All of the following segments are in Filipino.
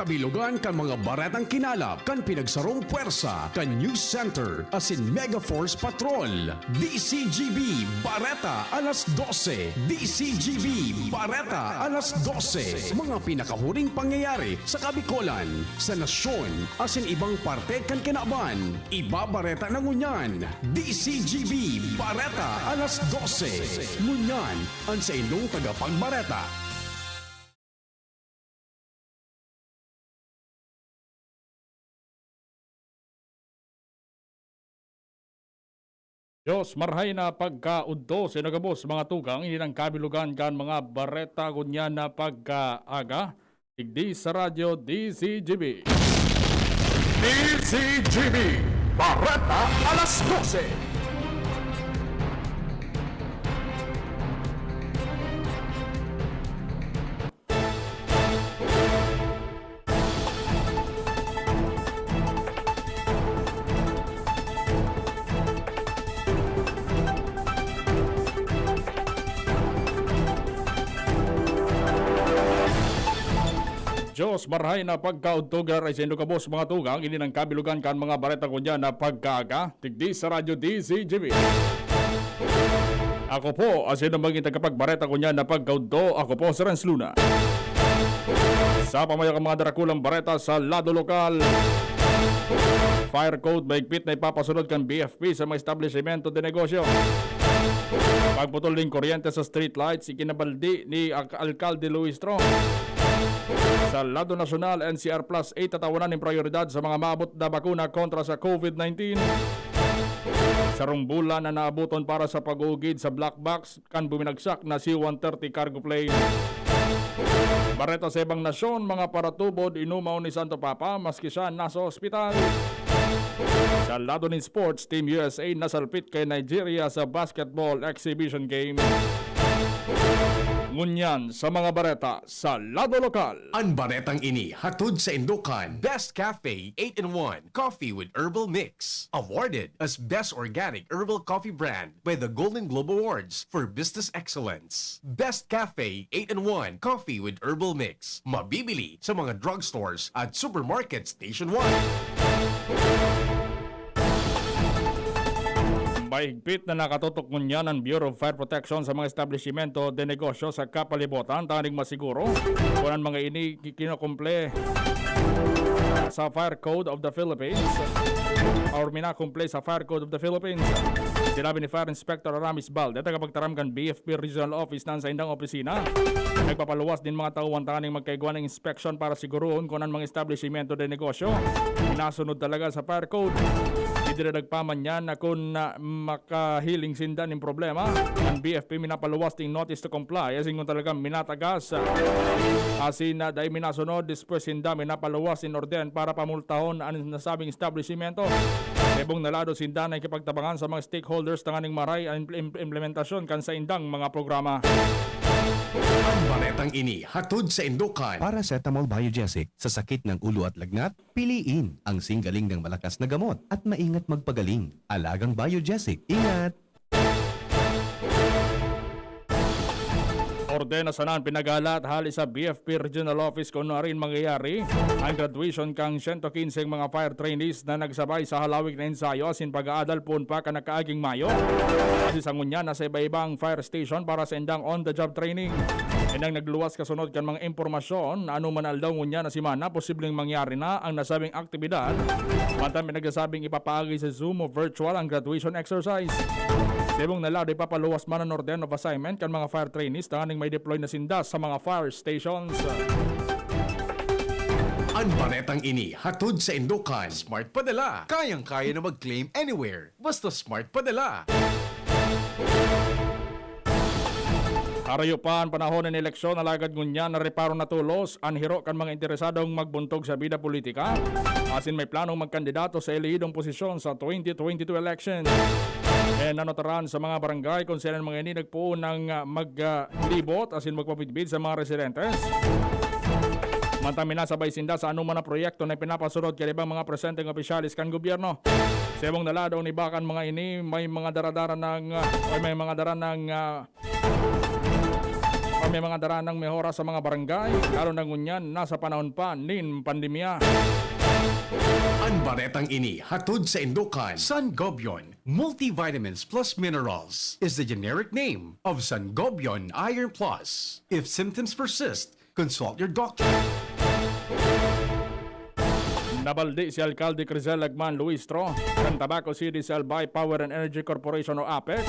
kabilugan kan mga baretang kinalap kan pinagsarong puwersa kan News Center asin Mega Force Patrol. DZGB Bareta alas 12. DZGB Bareta alas 12. Mga pinakahuring pangyayari sa Kabikolan, sa nasyon, asin ibang parte kan kinaban. Ibabareta ng Ngunyan. DZGB Bareta alas 12. Ngunyan, ang sa inyong tagapagbareta. Diyos, marhay na pagkaudto, sinagabos mga tugang, hindi ng kabilugan kan mga bareta kunyan na pagkaaga. Igdi sa radyo DZGB. DZGB Bareta alas 12. Diyos, marhay na pagkaudtugan ay sendo kabos mga tugang, hindi ng kabilugan kan mga bareta kunyan na pagkaaga. Tigdi sa radyo DZGB. Ako po, asin ang maging tagapagbareta kunyan na pagkaudto, ako po si Renz Luna. Sa pamayag ang mga darakulang bareta sa lado lokal, fire code maigpit na ipapasunod kan BFP sa mga establishmento de negosyo. Pagputol ng kuryente sa street lights, ikinabaldi ni Alcalde Luis Tro. Sa lado nasyonal, NCR Plus 8 tatawanan ng prioridad sa mga maabot na bakuna kontra sa COVID-19. Sarong bulan na naabuton para sa pag-uugid sa black box kan buminagsak na C-130 cargo plane. Bareta sa ibang nasyon, mga paratubod inumaw ni Santo Papa maski siya nasa ospital. Sa lado ng sports, Team USA nasalpit kay Nigeria sa basketball exhibition game. Ngunyan sa mga bareta sa lado lokal. Ang baretang ini hatod sa Indokan. Best Cafe 8-in-1 Coffee with Herbal Mix. Awarded as Best Organic Herbal Coffee Brand by the Golden Globe Awards for Business Excellence. Best Cafe 8-in-1 Coffee with Herbal Mix. Mabibili sa mga drugstores at supermarkets nationwide. Mahigpit na nakatutok ngunyan ang Bureau of Fire Protection sa mga establishmento de negosyo sa kapalibutan, tanging masiguro kung ang mga ini kinokumple sa Fire Code of the Philippines or minakumple sa Fire Code of the Philippines. Sinabi ni Fire Inspector Aramis Balde, tagapagtaram kan BFP Regional Office na sa indang opisina. Nagpapaluwas din mga tauhan tanging magkaigwa ng inspection para siguruhon kung ang mga establishmento de negosyo nasunod talaga sa Fire Code. Idinadagpaman niya na kung makahiling sinda ng problema, ang BFP minapaluwas ting notice to comply asin kung talagang minatagas asin na dahil minasunod disperse sinda minapaluwas in orden para pamultahon ang nasabing establishmento. Sebong nalado sinda na ikipagtabangan sa mga stakeholders tanganing maray ang implementasyon kan sa indang mga programa. Ang baretang ini hatod sa Indokan. Paracetamol Biogesic sa sakit ng ulo at lagnat, piliin ang singgaling ng malakas na gamot at maingat magpagaling. Alagang Biogesic. Ingat! Ordena sanan pinagalat hali sa BFP Regional Office kung na rin mangyayari ang graduation kang 115 mga fire trainees na nagsabay sa halawig na ensayo asin pag-aadal pun pa ka nakaaging Mayo. Kasi sa ngunya na sa iba-ibang fire station para sa indang on-the-job training. Inang nagluwas kasunod kan mga impormasyon na anuman aldaw ngunya na si Mana posibleng mangyari na ang nasabing aktibidad. Mantan pinagsasabing ipapaagi sa Zoom o virtual ang graduation exercise. Sebong nalado ipapaluwas man ang order of assignment kan mga fire trainees tanging may deploy na sindas sa mga fire stations. Ang baretang ini hatod sa Indokan. Smart Padala. Kayang-kaya na mag-claim anywhere. Basta Smart Padala. Harayo pa ang panahon ng eleksyon, alagad ngunyan na reparo na tulos ang hiro kan mga interesadong magbuntog sa bida politika. Asin may planong magkandidato sa elehidong posisyon sa 2022 election. Nanotaran sa mga barangay kung sila mga ini nagpuo ng maglibot asin magpapitbid sa mga residentes. Mantang minasabay sinda sa anuman na proyekto na pinapasunod kaya ibang mga presenteng opisyalis kan gobyerno. Sebong naladaw ni bakan mga ini may mga daradara ng may mga dara ng may mga daranang mehora sa mga barangay, lalo na ngunyan nasa panahon pa nin pandemya. Ang baretang ini hatod sa Indukan. Sangobion Multivitamins Plus Minerals is the generic name of Sangobion Iron Plus. If symptoms persist, consult your doctor. Nabaldi si Alcalde Renz Lagman Luistro ng Tabaco City sa Albay Power and Energy Corporation o APEC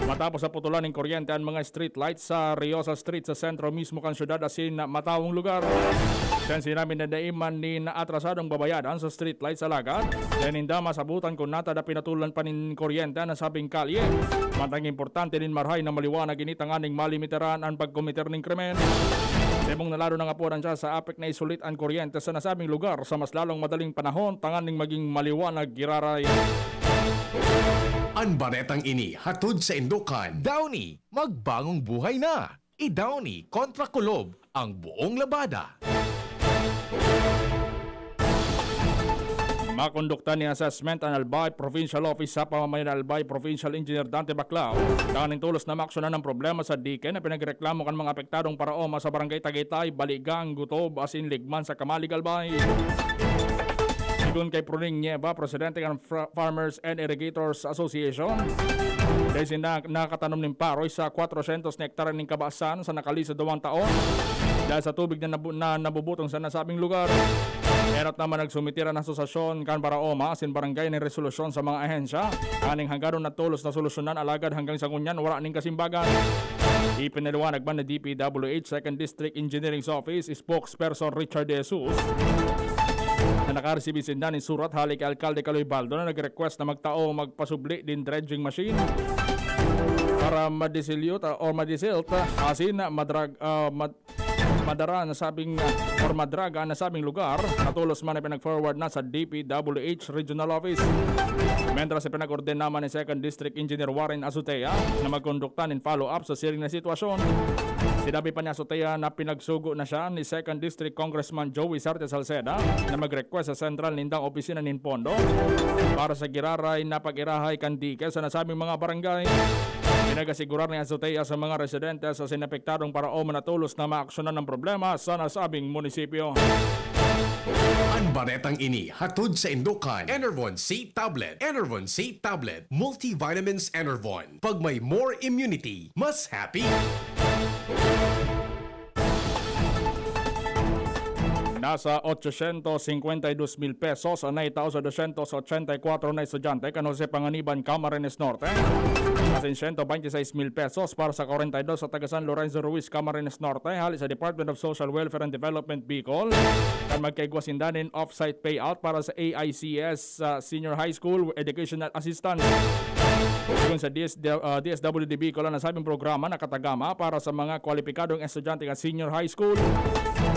matapos sa putulan ng kuryente ang mga street lights sa Riosa Street sa sentro mismo kan syudad asin matawong lugar. Yan sinabi na daiman ni naatrasadong babayadan sa street lights sa lagad. Yan hindi masabutan kung nata na pinatulan pa ng kuryente na sabing kalye. Matang importante din marhay na maliwanag initanganing malimiteran ang pagkomiter ng krimen. Semong nalaro na nga po siya sa APEC na isulit ang kuryente sa nasabing lugar sa mas lalong madaling panahon tanganing maging maliwanag giraray. Ang baretang ini hatod sa Indukan. Downy, magbagong buhay na. I-Downy kontra kulob ang buong labada. Makondukta ni assessment ang Albay Provincial Office sa pamamayan ng Albay Provincial Engineer Dante Baclao. Kaning tulos na maaksyonan ng problema sa dike na pinagreklamo kan mga apektadong paraoma sa barangay Tagaytay, Baligang, Gutob, asin Ligman sa Kamalig Albay. Sigun kay Pruning Nieva, Presidente ng Farmers and Irrigators Association, dahil nakatanom ng paroy sa 400 na hektare ng kabasan sa nakalisa 2 taon dahil sa tubig na nabubutong sa nasabing lugar. Meron naman nagsumitiran ng asosasyon kan Baraoma asin barangay ng resolusyon sa mga ahensya. Kaning hanggang na tulos na solusyonan alagad hanggang sa ngunyan wala ning kasimbagan. Ipinaliwanag ba na DPWH 2nd District Engineering Office spokesperson Richard De Jesus na nakareceive sinda ni surat halik kay Alcalde Caloy Baldo na nag-request na magtao magpasubli din dredging machine para madisilt asin madara na sabing or madraga na sabing lugar natulos man ay pinag-forward na sa DPWH Regional Office. Mentras ay pinag-orden naman ni 2nd District Engineer Warren Azutea na magkondukta ng follow-up sa siring na sitwasyon. Sinabi pa ni Azutea na pinagsugo na siya ni 2nd District Congressman Joey Sarte Salceda na mag-request sa Central Nindang Opisina ng Pondo para sa giraray na pag-irahay kandike sa nasabing mga barangay. Pinag-asigurar ni Azutea sa mga residente sa sinapektadong paraoma na tulos na maaksyonan ng problema sa nasabing munisipyo. Ang baretang ini hatod sa Indukan. Enervon C Tablet. Enervon C Tablet. Multivitamins Enervon. Pag may more immunity, mas happy. Nasa 852,000 pesos ang naitao sa 284 na estudyante kan Jose Panganiban, Camarines Norte. Asin 126,000 pesos para sa 42 sa taga San Lorenzo Ruiz, Camarines Norte. Halit sa Department of Social Welfare and Development Bicol. Kan magkaigwasindanin off-site payout para sa AICS Senior High School Educational Assistance. Sigun sa DSWD Bicol ang nasabing programa na katagama para sa mga kwalipikadong estudyante ng senior high school.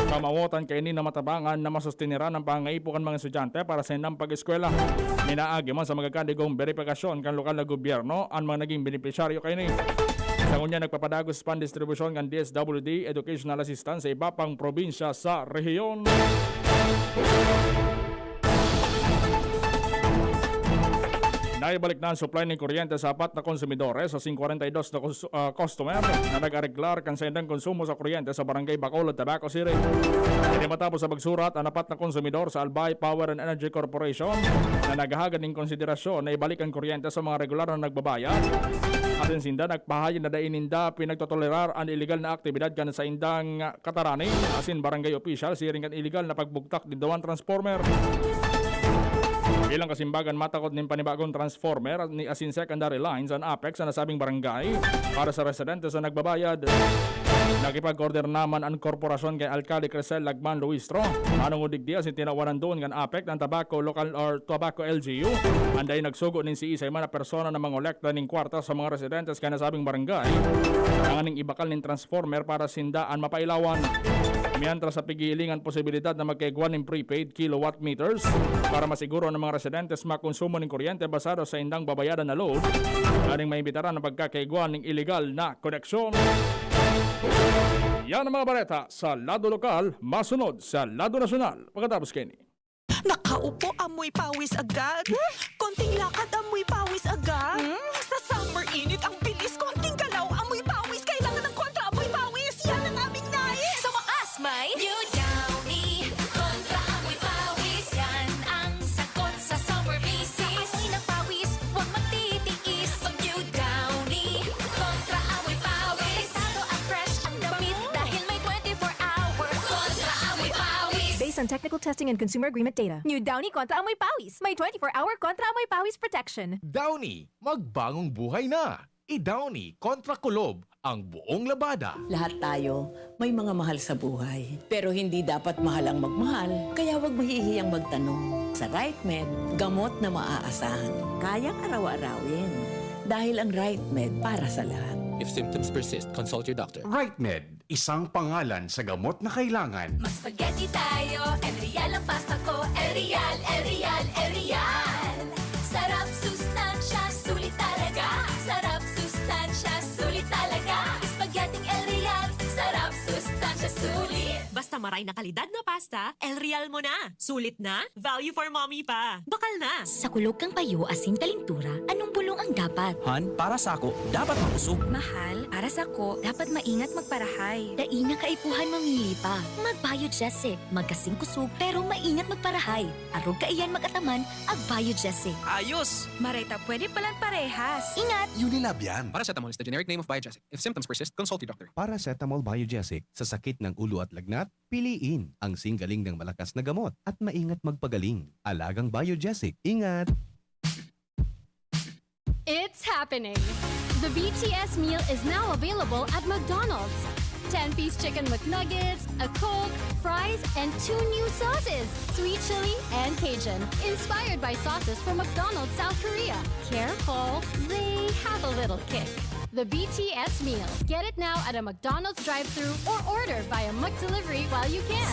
Kamawotan kay ni na matabangan na masustiniran ang pangaipukan mga estudyante para sa indang pag-eskwela. Minaagi man sa magkakandigong verifikasyon kan lokal na gobyerno ang mga naging benepisyaryo kay ni. Sa ngunya nagpapadagos pan distribusyon ng DSWD Educational Assistance sa iba pang probinsya sa rehiyon. Naibalik na ang supply ng kuryente sa apat na konsumidores sa 42 na customer na nag-areglar kan sa indang konsumo sa kuryente sa Barangay Bacolod, Tabaco City. Hindi matapos sa pagsurat ang apat na konsumidor sa Albay Power and Energy Corporation na naghahagad ng konsiderasyon na ibalik ang kuryente sa mga regular na nagbabayad. Atin sinda nagpahayin na daininda pinagtotolerar ang illegal na aktibidad kan sa indang katarani asin barangay official siring kan illegal na pagbugtak din dawan transformer. Bilang kasimbagan matakot ng panibagong transformer ni asin secondary lines ang Apex sa nasabing barangay para sa residente sa nagbabayad. Nakipag-order naman ang korporasyon kay Alcalde Renz Lagman Luistro. Anong udig diya sin tinawanan doon ng Apex ng Tobacco Local or Tobacco LGU. Anday nagsugo nin si isay man na persona na mangolekta ning kwarta sa mga residentes kay nasabing barangay. Ang aning ibakal ning transformer para sindaan mapailawan. Mientras sa pigilingan posibilidad na magkaigwan ng prepaid kilowatt meters para masiguro ng mga residentes makonsumo ng kuryente basado sa indang babayaran na load, aning maibitaran ng pagkakaigwan ng illegal na koneksyon. Yan ang mga baleta sa lado lokal, masunod sa lado nasyonal. Pagkatapos Kenny. Nakaupo, amoy pawis agad. Konting lakad, amoy pawis agad. Sa summer init, ang bilis. Konting galaw, amoy pawis. Kailangan ng kontra, amoy pawis. Yan! based on technical testing and consumer agreement data. New Downy Kontra Amoy Pawis. May 24-hour Kontra Amoy Pawis protection. Downy, magbagong buhay na. I-Downy kontra kulob ang buong labada. Lahat tayo may mga mahal sa buhay. Pero hindi dapat mahal ang magmahal. Kaya huwag mahihiyang magtanong. Sa RightMed, gamot na maaasahan. Kayang araw-arawin. Dahil ang RightMed para sa lahat. If symptoms persist, consult your doctor. RightMed, isang pangalan sa gamot na kailangan. Mag spaghetti tayo, Erial ang pasta ko, Erial, Erial, Erial. Sarap, sustansya, sulit talaga. Sarap, sustansya, sulit talaga. Spaghetti Erial, sarap, sustansya, sulit. Basta maray na kalidad na pasta, El Real mo na. Sulit na, value for mommy pa. Bakal na. Sa kulog kang payo, asin kalintura, anong bulong ang dapat? Han, para sa ako, dapat makusog. Mahal, para sa ko, dapat maingat magparahay. Daina kaipuhan mamili pa. Mag-Biogesic, magkasing kusog, pero maingat magparahay. Arog kaiyan magataman, ag-Biogesic. Ayos! Bareta, pwede palang parehas. Ingat! Unilab yan. Paracetamol is the generic name of Biogesic. If symptoms persist, consult your doctor. Paracetamol Biogesic sa sakit ng ulo at lagnat, piliin ang singgaling ng malakas na gamot at maingat magpagaling. Alagang Biogesic. Ingat! It's happening! The BTS meal is now available at McDonald's. 10-piece chicken McNuggets, a Coke, fries, and 2 new sauces, sweet chili and Cajun, inspired by sauces from McDonald's South Korea. Careful, they have a little kick. The BTS meal. Get it now at a McDonald's drive-thru or order via McDelivery while you can.